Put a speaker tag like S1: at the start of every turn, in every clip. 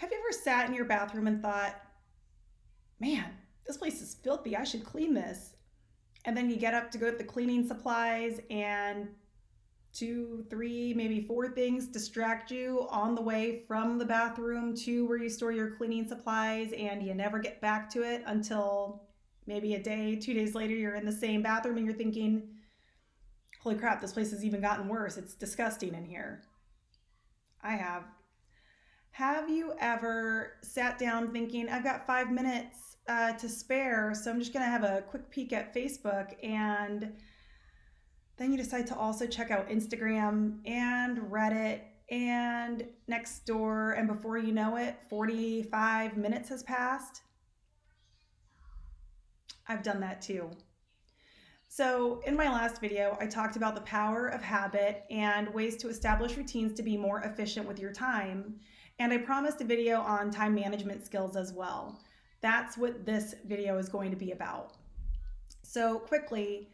S1: Have you ever sat in your bathroom and thought, man, this place is filthy. I should clean this. And then you get up to go get the cleaning supplies, and two, three, maybe four things distract you on the way from the bathroom to where you store your cleaning supplies, and you never get back to it until maybe a day, 2 days later, you're in the same bathroom and you're thinking, holy crap, this place has even gotten worse. It's disgusting in here. I have. Have you ever sat down thinking, I've got 5 minutes to spare, so I'm just going to have a quick peek at Facebook, and then you decide to also check out Instagram and Reddit and Nextdoor, and before you know it, 45 minutes has passed? I've done that too. So, in my last video, I talked about the power of habit and ways to establish routines to be more efficient with your time. And I promised a video on time management skills as well. That's what this video is going to be about. So, quickly,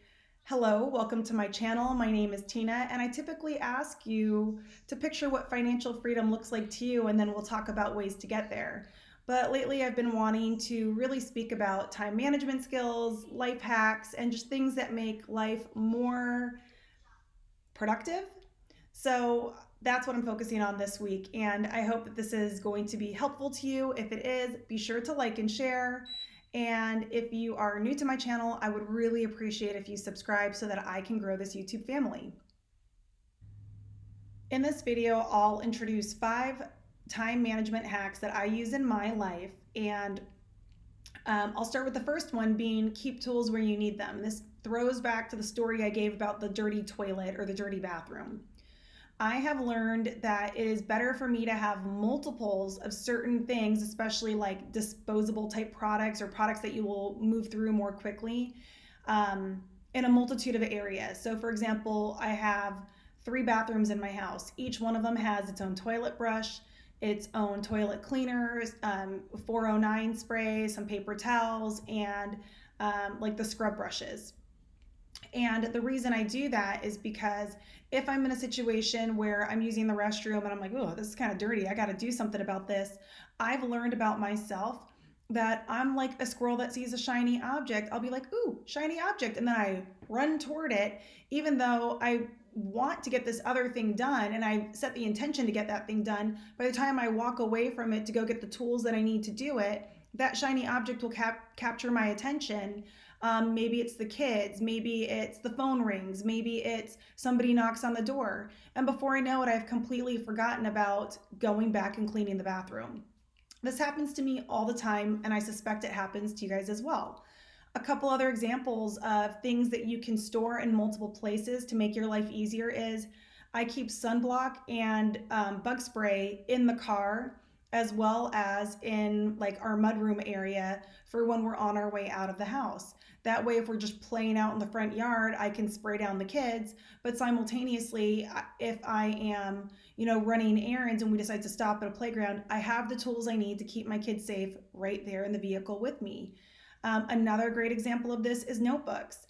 S1: hello, welcome to my channel. My name is Tina, and I typically ask you to picture what financial freedom looks like to you, and then we'll talk about ways to get there. But lately I've been wanting to really speak about time management skills, life hacks, and just things that make life more productive. So that's what I'm focusing on this week, and I hope that this is going to be helpful to you. If it is, be sure to like and share. And if you are new to my channel, I would really appreciate if you subscribe so that I can grow this YouTube family. In this video, I'll introduce 5 time management hacks that I use in my life, and I'll start with the first one being keep tools where you need them. This throws back to the story I gave about the dirty toilet or the dirty bathroom. I have learned that it is better for me to have multiples of certain things, especially like disposable type products or products that you will move through more quickly, in a multitude of areas. So for example, I have 3 bathrooms in my house. Each one of them has its own toilet brush, its own toilet cleaners, 409 spray, some paper towels, and like the scrub brushes. And the reason I do that is because if I'm in a situation where I'm using the restroom and I'm like, oh, this is kind of dirty, I got to do something about this, I've learned about myself that I'm like a squirrel that sees a shiny object. I'll be like, ooh, shiny object. And then I run toward it, even though I want to get this other thing done and I set the intention to get that thing done. By the time I walk away from it to go get the tools that I need to do it, that shiny object will capture my attention. Maybe it's the kids, maybe it's the phone rings, maybe it's somebody knocks on the door. And before I know it, I've completely forgotten about going back and cleaning the bathroom. This happens to me all the time, and I suspect it happens to you guys as well. A couple other examples of things that you can store in multiple places to make your life easier is I keep sunblock and bug spray in the car, as well as in like our mudroom area for when we're on our way out of the house. That way, if we're just playing out in the front yard, I can spray down the kids, but simultaneously, if I am, running errands and we decide to stop at a playground, I have the tools I need to keep my kids safe right there in the vehicle with me. Another great example of this is notebooks.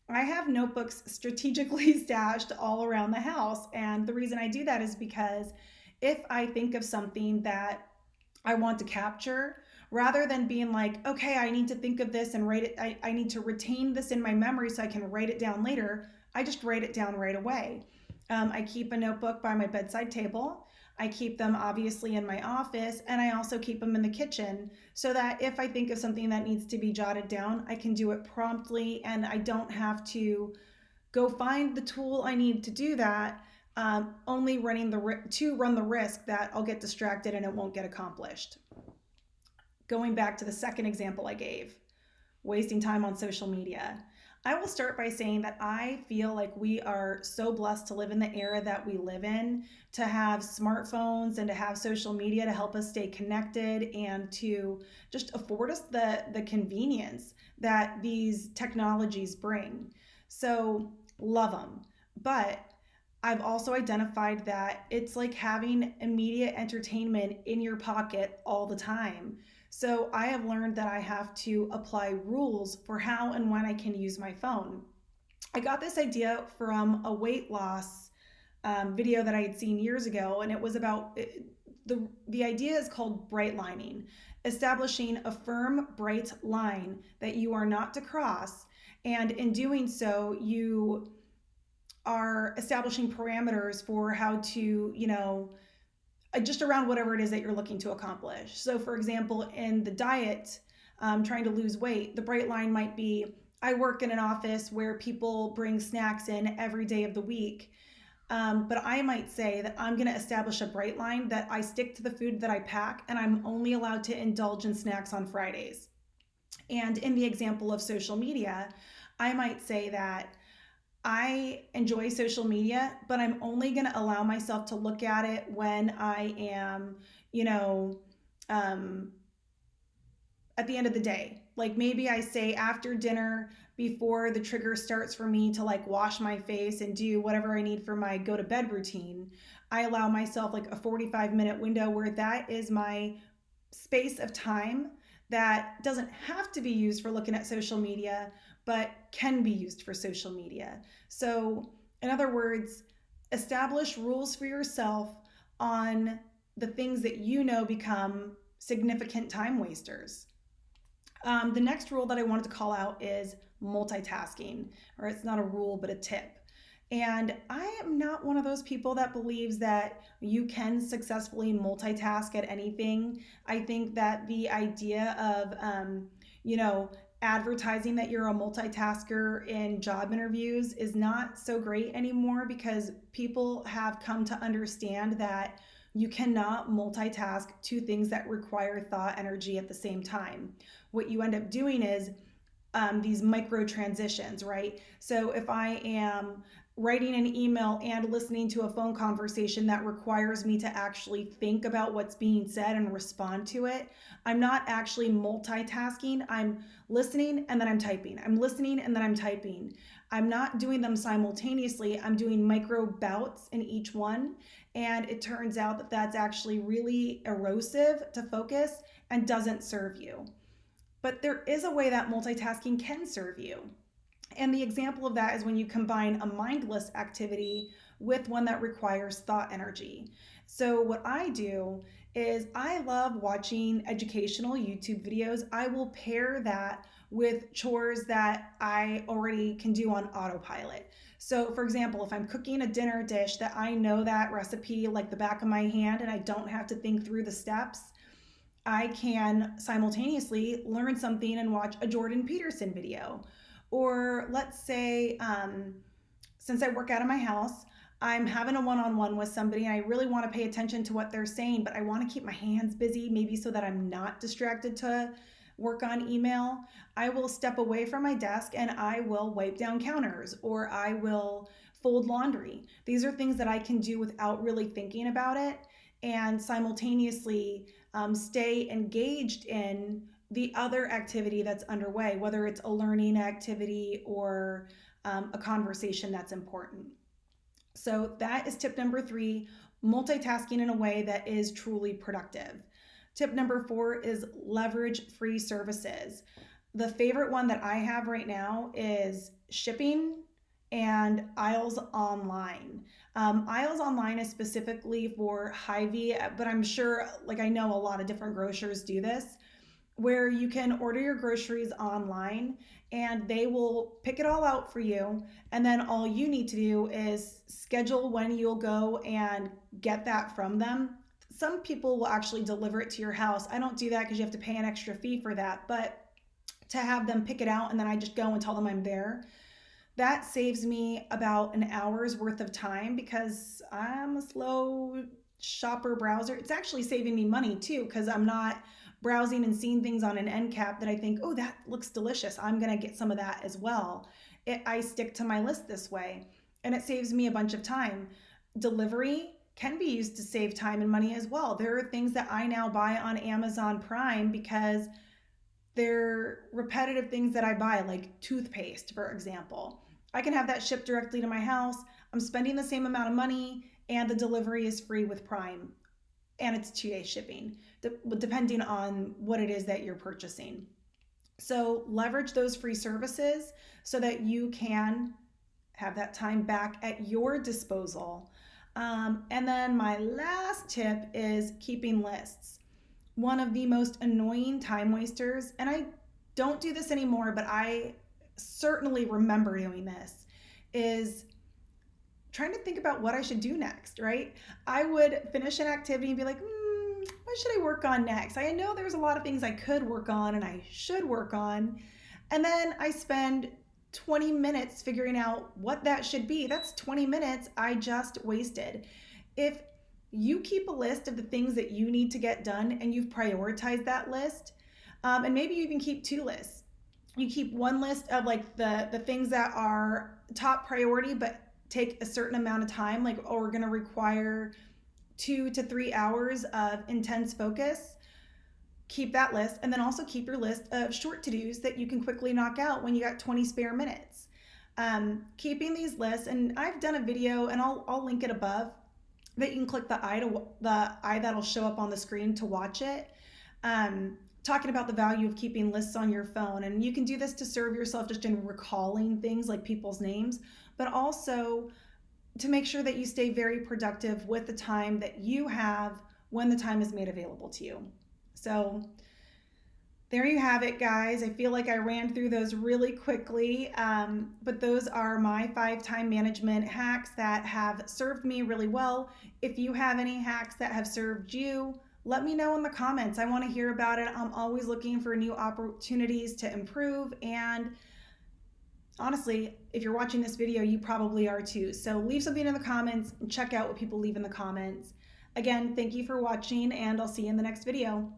S1: I have notebooks strategically stashed all around the house, and the reason I do that is because if I think of something that I want to capture, rather than being like, okay, I need to think of this and write it, I need to retain this in my memory so I can write it down later, I just write it down right away. I keep a notebook by my bedside table. I keep them obviously in my office, and I also keep them in the kitchen so that if I think of something that needs to be jotted down, I can do it promptly and I don't have to go find the tool I need to do that, only run the risk that I'll get distracted and it won't get accomplished. Going back to the second example I gave, wasting time on social media. I will start by saying that I feel like we are so blessed to live in the era that we live in, to have smartphones and to have social media to help us stay connected and to just afford us the convenience that these technologies bring. So love them. But I've also identified that it's like having immediate entertainment in your pocket all the time. So I have learned that I have to apply rules for how and when I can use my phone. I got this idea from a weight loss video that I had seen years ago, and it was about the idea is called bright lining, establishing a firm, bright line that you are not to cross. And in doing so, you are establishing parameters for how to, just around whatever it is that you're looking to accomplish. So, for example, in the diet, trying to lose weight, the bright line might be I work in an office where people bring snacks in every day of the week. But I might say that I'm going to establish a bright line that I stick to the food that I pack, and I'm only allowed to indulge in snacks on Fridays. And in the example of social media, I might say that I enjoy social media, but I'm only going to allow myself to look at it when I am, you know, um, at the end of the day. Like maybe I say after dinner, before the trigger starts for me to like wash my face and do whatever I need for my go to bed routine, I allow myself like a 45-minute window where that is my space of time that doesn't have to be used for looking at social media, but can be used for social media. So, in other words, establish rules for yourself on the things that you know become significant time wasters. The next rule that I wanted to call out is multitasking, or it's not a rule, but a tip. And I am not one of those people that believes that you can successfully multitask at anything. I think that the idea of, you know, advertising that you're a multitasker in job interviews is not so great anymore because people have come to understand that you cannot multitask two things that require thought energy at the same time. What you end up doing is these micro transitions, right? So if I am writing an email and listening to a phone conversation that requires me to actually think about what's being said and respond to it, I'm not actually multitasking. I'm listening and then I'm typing. I'm listening and then I'm typing. I'm not doing them simultaneously. I'm doing micro bouts in each one. And it turns out that that's actually really erosive to focus and doesn't serve you. But there is a way that multitasking can serve you. And the example of that is when you combine a mindless activity with one that requires thought energy. So, what I do is I love watching educational YouTube videos. I will pair that with chores that I already can do on autopilot. So, for example, if I'm cooking a dinner dish that I know that recipe like the back of my hand and I don't have to think through the steps, I can simultaneously learn something and watch a Jordan Peterson video. Or let's say, since I work out of my house, I'm having a one-on-one with somebody and I really want to pay attention to what they're saying, but I want to keep my hands busy, maybe so that I'm not distracted to work on email. I will step away from my desk and I will wipe down counters or I will fold laundry. These are things that I can do without really thinking about it and simultaneously stay engaged in the other activity that's underway, whether it's a learning activity or a conversation that's important. So that is tip number 3, multitasking in a way that is truly productive. Tip number 4 is leverage free services. The favorite one that I have right now is shipping and Aisles Online. Aisles Online is specifically for Hy-Vee, but I'm sure, like I know a lot of different grocers do this, where you can order your groceries online and they will pick it all out for you. And then all you need to do is schedule when you'll go and get that from them. Some people will actually deliver it to your house. I don't do that because you have to pay an extra fee for that. But to have them pick it out and then I just go and tell them I'm there, that saves me about an hour's worth of time because I'm a slow shopper browser. It's actually saving me money too because I'm not browsing and seeing things on an end cap that I think, oh, that looks delicious. I'm going to get some of that as well. I stick to my list this way and it saves me a bunch of time. Delivery can be used to save time and money as well. There are things that I now buy on Amazon Prime because they're repetitive things that I buy, like toothpaste, for example. I can have that shipped directly to my house. I'm spending the same amount of money and the delivery is free with Prime and it's 2-day shipping, depending on what it is that you're purchasing. So leverage those free services so that you can have that time back at your disposal. And then my last tip is keeping lists. One of the most annoying time wasters, and I don't do this anymore, but I certainly remember doing this, is trying to think about what I should do next, right? I would finish an activity and be like, what should I work on next? I know there's a lot of things I could work on and I should work on. And then I spend 20 minutes figuring out what that should be. That's 20 minutes I just wasted. If you keep a list of the things that you need to get done and you've prioritized that list, and maybe you even keep two lists. You keep one list of like the things that are top priority but take a certain amount of time, like, oh, we're going to require 2 to 3 hours of intense focus. Keep that list, and then also keep your list of short to-dos that you can quickly knock out when you got 20 spare minutes. Keeping these lists, and I've done a video, and I'll link it above, that you can click the eye that'll show up on the screen to watch it. Talking about the value of keeping lists on your phone, and you can do this to serve yourself just in recalling things like people's names, but also to make sure that you stay very productive with the time that you have when the time is made available to you. So there you have it, guys. I feel like I ran through those really quickly, but those are my 5 time management hacks that have served me really well. If you have any hacks that have served you, let me know in the comments. I want to hear about it. I'm always looking for new opportunities to improve, and honestly, if you're watching this video, you probably are too. So leave something in the comments and check out what people leave in the comments. Again, thank you for watching, and I'll see you in the next video.